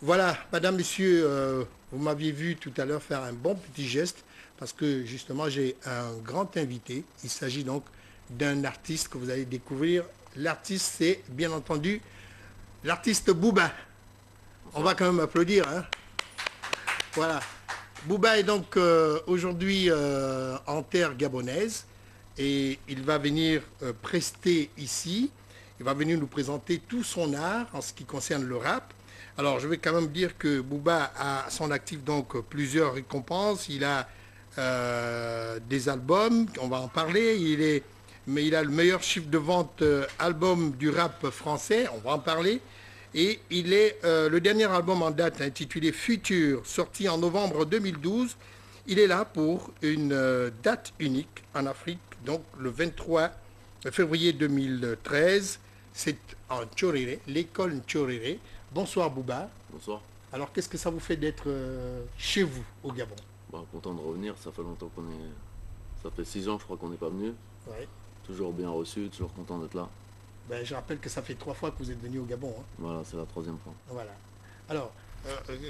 Voilà, madame, monsieur, vous m'aviez vu tout à l'heure faire un bon petit geste parce que justement j'ai un grand invité. Il s'agit donc d'un artiste que vous allez découvrir. L'artiste, c'est bien entendu l'artiste Booba. On va Bonsoir. quand même applaudir, hein. Voilà. Booba est donc aujourd'hui en terre gabonaise et il va venir prester ici. Il va venir nous présenter tout son art en ce qui concerne le rap. Alors je vais quand même dire que Booba a à son actif donc plusieurs récompenses. Il a des albums, on va en parler. Mais il a le meilleur chiffre de vente album du rap français, on va en parler. Et il est le dernier album en date intitulé Future, sorti en novembre 2012. Il est là pour une date unique en Afrique, donc le 23 février 2013. C'est en Tchoréré, l'école Tchoréré. Bonsoir Bouba. Bonsoir. Alors qu'est-ce que ça vous fait d'être chez vous au Gabon? Bah, content de revenir, ça fait longtemps qu'on est. Ça fait 6 ans je crois qu'on n'est pas venu. Ouais. Toujours bien reçu, toujours content d'être là. Ben, je rappelle que ça fait 3 fois que vous êtes venu au Gabon, hein. Voilà, c'est la troisième fois. Voilà. Alors,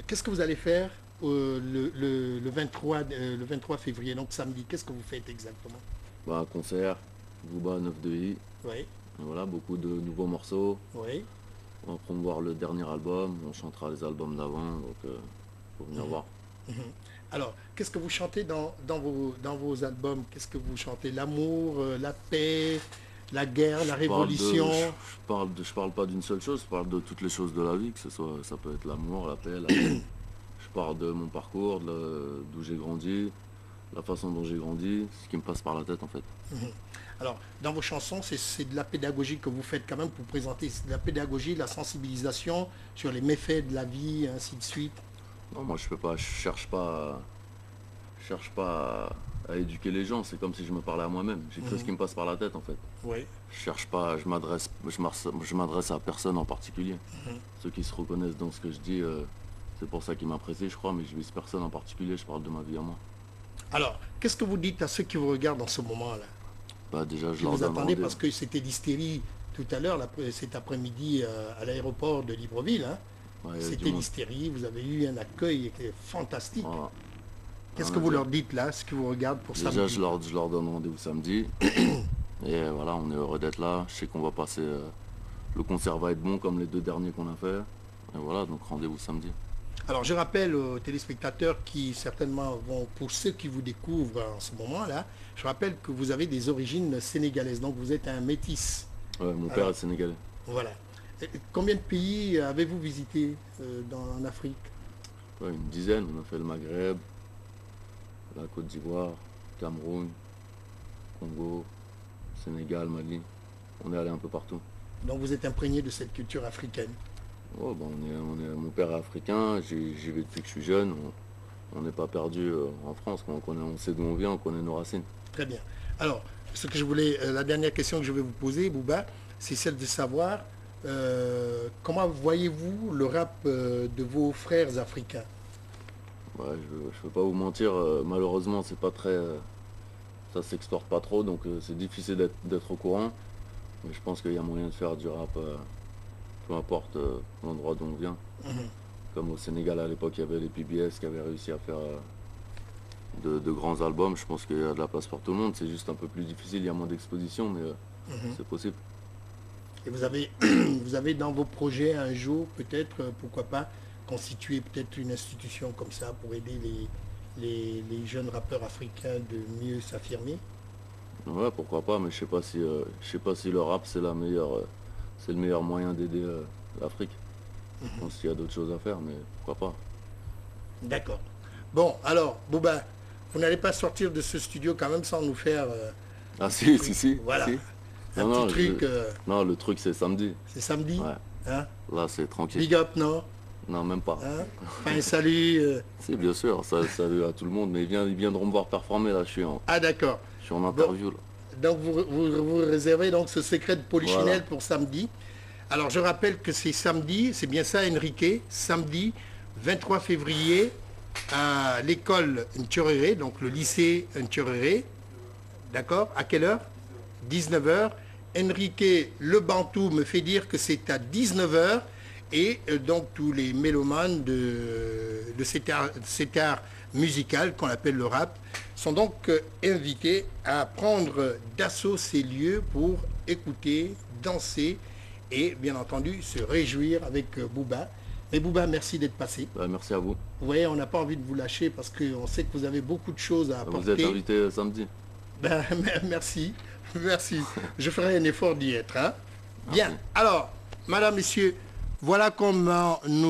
qu'est-ce que vous allez faire le 23 février, donc samedi? Qu'est-ce que vous faites exactement? Bah, concert, Booba 9 de I. Oui, Et voilà, beaucoup de nouveaux morceaux. oui. On va promouvoir le dernier album, on chantera les albums d'avant, donc faut venir voir. Mhm. Alors, qu'est-ce que vous chantez dans vos albums? Qu'est-ce que vous chantez? L'amour, la paix, la guerre, la révolution? Je parle pas d'une seule chose, je parle de toutes les choses de la vie, que ce soit, ça peut être l'amour, la paix, la guerre. Je parle de mon parcours, d'où j'ai grandi, la façon dont j'ai grandi, ce qui me passe par la tête en fait. Mhm. Alors, dans vos chansons, c'est de la pédagogie que vous faites quand même pour présenter. C'est de la pédagogie, de la sensibilisation sur les méfaits de la vie, ainsi de suite. Non, moi je fais pas, je cherche pas à éduquer les gens, c'est comme si je me parlais à moi-même. J'écris ce qui me passe par la tête en fait. Oui. Je cherche pas, je m'adresse à personne en particulier. Ceux qui se reconnaissent dans ce que je dis, c'est pour ça qu'ils m'apprécient, je crois, mais je vise personne en particulier, je parle de ma vie à moi. Alors, qu'est-ce que vous dites à ceux qui vous regardent en ce moment-là? Bah déjà, je Qui leur vous donne attendez rendez-vous. parce que c'était l'hystérie tout à l'heure, cet après-midi à l'aéroport de Libreville, hein. Ouais, il y a du C'était monde. l'hystérie, vous avez eu un accueil qui est fantastique. Voilà. Qu'est-ce Rien que à vous dire. leur dites là, ce qui vous regardent pour Déjà, samedi? je leur donne rendez-vous samedi. Et voilà, on est heureux d'être là. Je sais qu'on va passer. Le concert va être bon comme les deux derniers qu'on a fait. Et voilà, donc rendez-vous samedi. Alors je rappelle aux téléspectateurs qui certainement vont, pour ceux qui vous découvrent en ce moment-là, je rappelle que vous avez des origines sénégalaises, donc vous êtes un métis. Ouais, mon père Alors, est sénégalais. voilà. Et combien de pays avez-vous visité en Afrique? Ouais, une dizaine. On a fait le Maghreb, la Côte d'Ivoire, Cameroun, Congo, Sénégal, Mali. On est allé un peu partout. Donc vous êtes imprégné de cette culture africaine. Oh, bah, mon père est africain, j'y vais depuis que je suis jeune. On n'est pas perdu en France, quoi. On sait d'où on vient, on connaît nos racines. Très bien. Alors, ce que je voulais, la dernière question que je vais vous poser, Bouba, c'est celle de savoir comment voyez-vous le rap de vos frères africains? Ouais, je ne peux pas vous mentir, malheureusement c'est pas très. Ça s'exporte pas trop, donc c'est difficile d'être au courant. Mais je pense qu'il y a moyen de faire du rap, peu importe l'endroit d'où on vient. Mhm. Comme au Sénégal à l'époque, il y avait les PBS qui avaient réussi à faire de grands albums. Je pense qu'il y a de la place pour tout le monde. C'est juste un peu plus difficile, il y a moins d'exposition, mais Mhm. c'est possible. Et vous avez, vous avez dans vos projets un jour, peut-être, pourquoi pas, constituer peut-être une institution comme ça pour aider les jeunes rappeurs africains de mieux s'affirmer? Ouais, pourquoi pas, mais je sais pas si le rap c'est le meilleur moyen d'aider l'Afrique. Je pense qu'il y a d'autres choses à faire, mais pourquoi pas. D'accord. Bon, alors, Bouba, vous n'allez pas sortir de ce studio quand même sans nous faire Ah un petit si, truc. si, Voilà, si. un Non, petit non, truc, non, le truc c'est samedi. c'est samedi, Ouais, hein? là c'est tranquille. Big up, non? Non, même pas. Hein? Enfin, un salut. Si, bien sûr, salut à tout le monde, mais ils viendront me voir performer là, Ah, d'accord. je suis en Bon, interview là. donc vous réservez donc ce secret de Voilà. Polichinelle pour samedi. Alors je rappelle que c'est samedi, c'est bien ça Enrique, samedi 23 février à l'école Ntchoréré, donc le lycée Ntchoréré. D'accord? À quelle heure? 19 heures. Enrique Le Bantou me fait dire que c'est à 19 heures. Et donc tous les mélomanes de cet art musical qu'on appelle le rap sont donc invités à prendre d'assaut ces lieux pour écouter, danser et bien entendu se réjouir avec Booba. Mais Booba, merci d'être passé. Merci à vous. Vous voyez, on n'a pas envie de vous lâcher parce qu'on sait que vous avez beaucoup de choses à apporter. Vous êtes invité samedi. Ben, merci, merci. Je ferai un effort d'y être. Hein. Bien, alors, madame, messieurs, voilà comment nous...